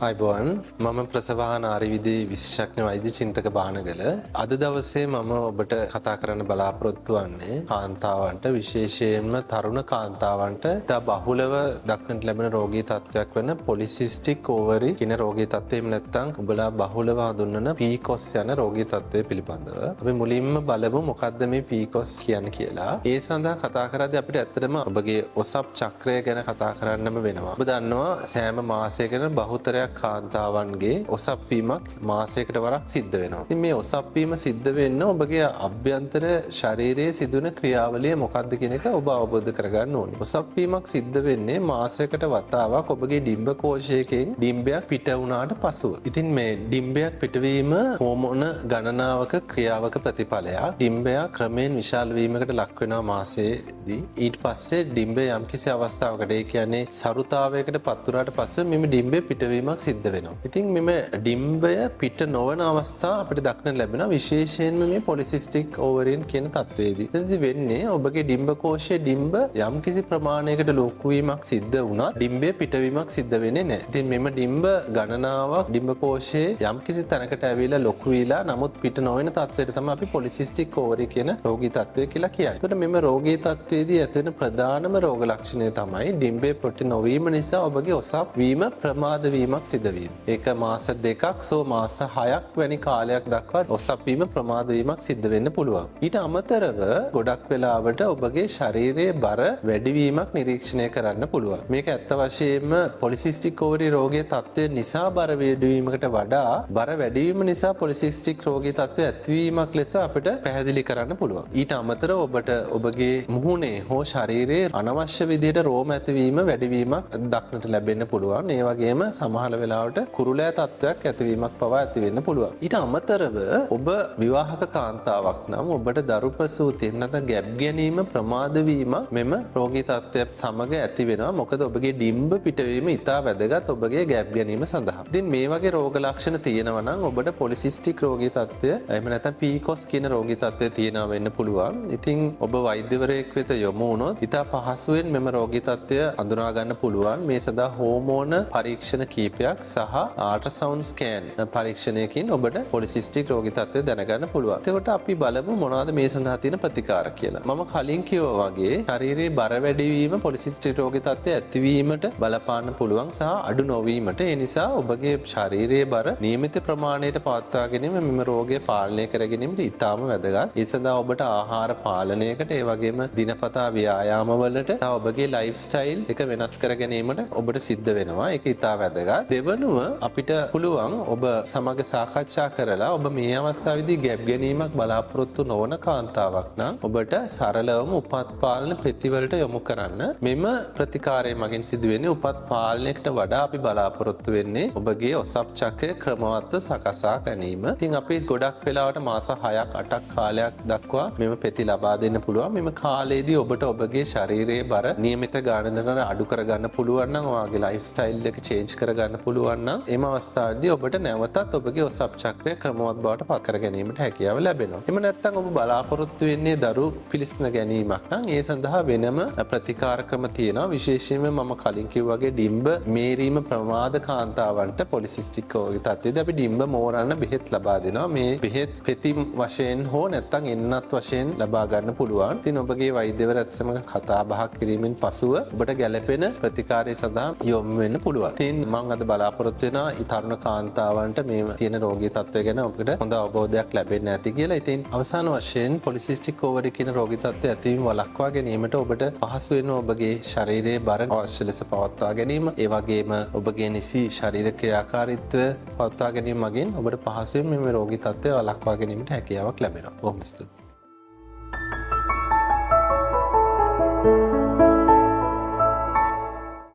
අයිබෝන් මම ප්‍රසවාහන ආරවිදේ විශේෂඥ වෛද්‍ය චින්තක බානගල අද දවසේ මම ඔබට කතා කරන්න බලාපොරොත්තු වන්නේ කාන්තාවන්ට විශේෂයෙන්ම තරුණ කාන්තාවන්ට තා බහුලව දක්නට ලැබෙන රෝගී තත්ත්වයක් වෙන පොලිසිස්ටික් ඕවරි කියන රෝගී තත්ත්වය එහෙම නැත්නම් ඔබලා බහුලව හඳුන්වන PCOS යන රෝගී තත්ත්වය පිළිබඳව අපි මුලින්ම බලමු මොකක්ද මේ PCOS කියන්නේ කියලා. ඒ සඳහා කතා කරද්දී අපිට ඇත්තටම ඔබගේ ඔසප් චක්‍රය ගැන කතා කරන්නම වෙනවා. ඔබ දන්නවා සෑම මාසයකම බහුතරයක් කාන්තාවන්ගේ ඔසප් වීමක් මාසයකට වරක් සිද්ධ වෙනවා. ඉතින් මේ ඔසප් වීම සිද්ධ වෙන්න ඔබගේ අභ්‍යන්තර ශරීරයේ සිදුවන ක්‍රියාවලිය මොකක්ද කියන එක ඔබ අවබෝධ කරගන්න ඕනේ. ඔසප් වීමක් සිද්ධ වෙන්නේ මාසයකට වතාවක් ඔබගේ ඩිම්බ කෝෂයකින් ඩිම්බයක් පිට වුණාට පසුව. ඉතින් මේ ඩිම්බයක් පිටවීම හෝමෝන ගණනාවක ක්‍රියාවක ප්‍රතිඵලයක්. ඩිම්බයක් ක්‍රමයෙන් විශාල වීමකට ලක් වෙනවා මාසයේදී. ඊට පස්සේ ඩිම්බය යම්කිසි අවස්ථාවකට ඒ කියන්නේ සරුතාවයකට පත් වුණාට පස්සේ මෙම ඩිම්බේ පිටවීමක් සිද්ධ වෙනවා. ඉතින් මෙම ඩිම්බය පිට නොවන අවස්ථා අපිට දක්නට ලැබෙනවා විශේෂයෙන්ම මේ පොලිසිස්ටික් ඕවරින් කියන තත්ත්වයේදී. එතනදි වෙන්නේ ඔබගේ ඩිම්බ කෝෂයේ ඩිම්බ යම්කිසි ප්‍රමාණයකට ලොකු වීමක් සිද්ධ වුණා ඩිම්බේ පිටවීමක් සිද්ධ වෙන්නේ නැහැ. ඉතින් මෙම ඩිම්බ ගණනාවක් ඩිම්බ කෝෂයේ යම්කිසි තැනකට ඇවිල්ලා ලොකු වීලා නමුත් පිට නොවන තත්ත්වයට තමයි අපි පොලිසිස්ටික් ඕවරි කියන රෝගී තත්ත්වය කියලා කියන්නේ. එතකොට මෙම රෝගී තත්ත්වයේදී ඇතිවෙන ප්‍රධානම රෝග ලක්ෂණය තමයි ඩිම්බේ පොටි නොවීම නිසා ඔබගේ ඔසප් වීම ප්‍රමාද වීමක් සිදු වීම. ඒක මාස 2ක් සෝ මාස 6ක් වැනි කාලයක් දක්වා ඔසප් වීම ප්‍රමාද වීමක් සිද්ධ වෙන්න පුළුවන්. ඊට අමතරව ගොඩක් වෙලාවට ඔබගේ ශරීරයේ බර වැඩිවීමක් නිරීක්ෂණය කරන්න පුළුවන්. මේක ඇත්ත වශයෙන්ම පොලිසිස්ටික් ඕවරි රෝගයේ තත්ත්වය නිසා බර වැඩිවීමකට වඩා බර වැඩිවීම නිසා පොලිසිස්ටික් රෝගී තත්ත්වය ඇතිවීමක් ලෙස අපිට පැහැදිලි කරන්න පුළුවන්. ඊට අමතරව ඔබට ඔබගේ මුහුණේ හෝ ශරීරයේ අනවශ්‍ය විදිහට රෝම ඇතිවීම වැඩිවීමක් දක්නට ලැබෙන්න පුළුවන්. ඒ වගේම සමහර වෙලාවට කුරුලෑ තත්ත්වයක් ඇතිවීමක් පවා ඇති වෙන්න පුළුවන්. ඊට අමතරව ඔබ විවාහක කාන්තාවක් නම් ඔබට දරු ප්‍රසූතියෙන් නැත්නම් ගැබ් ගැනීම ප්‍රමාද වීමක් මෙම රෝගී තත්ත්වය සමග ඇති වෙනවා. මොකද ඔබගේ ඩිම්බ පිටවීම ඉතා වැදගත් ඔබගේ ගැබ් ගැනීම සඳහා. ඉතින් මේ වගේ රෝග ලක්ෂණ තියෙනවා නම් ඔබට පොලිසිස්ටික් රෝගී තත්ත්වය එහෙම නැත්නම් PCOS කියන රෝගී තත්ත්වය තියෙනවා වෙන්න පුළුවන්. ඉතින් ඔබ වෛද්‍යවරයෙක් වෙත යොමු වුණොත් ඉතා පහසුවෙන් මෙම රෝගී තත්ත්වය අඳුනා ගන්න පුළුවන්. මේ සඳහා හෝමෝන පරීක්ෂණ කීපයක් සහ අල්ට්‍රාසවුන්ඩ් ස්කෑන් පරීක්ෂණයකින් ඔබට පොලිසිස්ටික් රෝගී තත්ත්වය දැනගන්න පුළුවන්. එතකොට අපි බලමු මොනවද මේ සඳහා තියෙන ප්‍රතිකාර කියලා. මම කලින් කිව්වා වගේ ශරීරයේ බර වැඩිවීම පොලිසිස්ටික් රෝගී තත්ත්වය ඇතිවීමට බලපාන්න පුළුවන් සහ අඩු නොවීමට. ඒ නිසා ඔබගේ ශරීරයේ බර නියමිත ප්‍රමාණයට පවත්වා ගැනීම මෙම රෝගය පාලනය කර ගැනීමට ඉතාම වැදගත්. ඒ සඳහා ඔබට ආහාර පාලනයකට ඒ වගේම දිනපතා ව්‍යායාමවලට ඔබගේ ලයිෆ් ස්ටයිල් එක වෙනස් කර ගැනීමට ඔබට සිද්ධ වෙනවා. ඒක ඉතා වැදගත්. දෙවනුව අපිට පුළුවන් ඔබ සමග සාකච්ඡා කරලා ඔබ මේ අවස්ථාවේදී ගැබ් ගැනීමක් බලාපොරොත්තු නොවන කාන්තාවක් නම් ඔබට සරලවම උපත් පාලන පෙතිවලට යොමු කරන්න. මෙම ප්‍රතිකාරය මගින් සිදුවෙන්නේ උපත් පාලනයකට වඩා අපි බලාපොරොත්තු වෙන්නේ ඔබගේ ඔසප් චක්‍රය ක්‍රමවත්ව සකසා ගැනීම. ඉතින් අපි ගොඩක් වෙලාවට මාස 6ක් 8ක් කාලයක් දක්වා මෙම පෙති ලබා දෙන්න පුළුවන්. මෙම කාලයේදී ඔබට ඔබගේ ශරීරයේ බර නියමිත ගණනකට අඩු කරගන්න පුළුවන් නම් ඔයාගේ ලයිෆ් ස්ටයිල් එක චේන්ජ් කරගන්න පුළුවන් නම් එම අවස්ථාවේදී ඔබට නැවතත් ඔබගේ ඔසප් චක්‍රය ක්‍රමවත් බවට පත් කර ගැනීමට හැකියාව ලැබෙනවා. එහෙම නැත්නම් ඔබ බලාපොරොත්තු වෙන්නේ දරු පිළිස්න ගැනීමක් නම් ඒ සඳහා වෙනම ප්‍රතිකාර ක්‍රම තියෙනවා. විශේෂයෙන්ම මම කලින් කිව්වා වගේ ඩිම්බ මේරීම ප්‍රමාද කාන්තාවන්ට පොලිසිස්ටික් රෝගී තත්ත්වයේදී අපි ඩිම්බ මෝරන්න බෙහෙත් ලබා දෙනවා. මේ බෙහෙත් පෙති වශයෙන් හෝ නැත්නම් එන්නත් වශයෙන් ලබා ගන්න පුළුවන්. ඉතින් ඔබගේ වෛද්‍යවරයාත් සමග කතා බහක් කිරීමෙන් පසුව ඔබට ගැළපෙන ප්‍රතිකාරය සඳහා යොමු වෙන්න පුළුවන්. ඉතින් මම අද බලාපොරොත්තු වෙනවා ඊතරුණ කාන්තාවන්ට මේ තියෙන රෝගී තත්ත්වය ගැන ඔබට හොඳ අවබෝධයක් ලැබෙන්න ඇති කියලා. ඉතින් අවසාන වශයෙන් පොලිසිස්ටික් ඕවරි කියන රෝගී තත්ත්වය ඇතිවීම වළක්වා ගැනීමට ඔබට පහසු වෙන ඔබගේ ශරීරයේ බර අවශ්‍ය ලෙස පවත්වා ගැනීම, ඒ වගේම ඔබගේ නිසි ශරීර ක්‍රියාකාරීත්වය පවත්වා ගැනීම මගින් ඔබට පහසුවෙන් මේ රෝගී තත්ත්වය වළක්වා ගැනීමට හැකියාවක් ලැබෙනවා. බොහොම ස්තුතියි.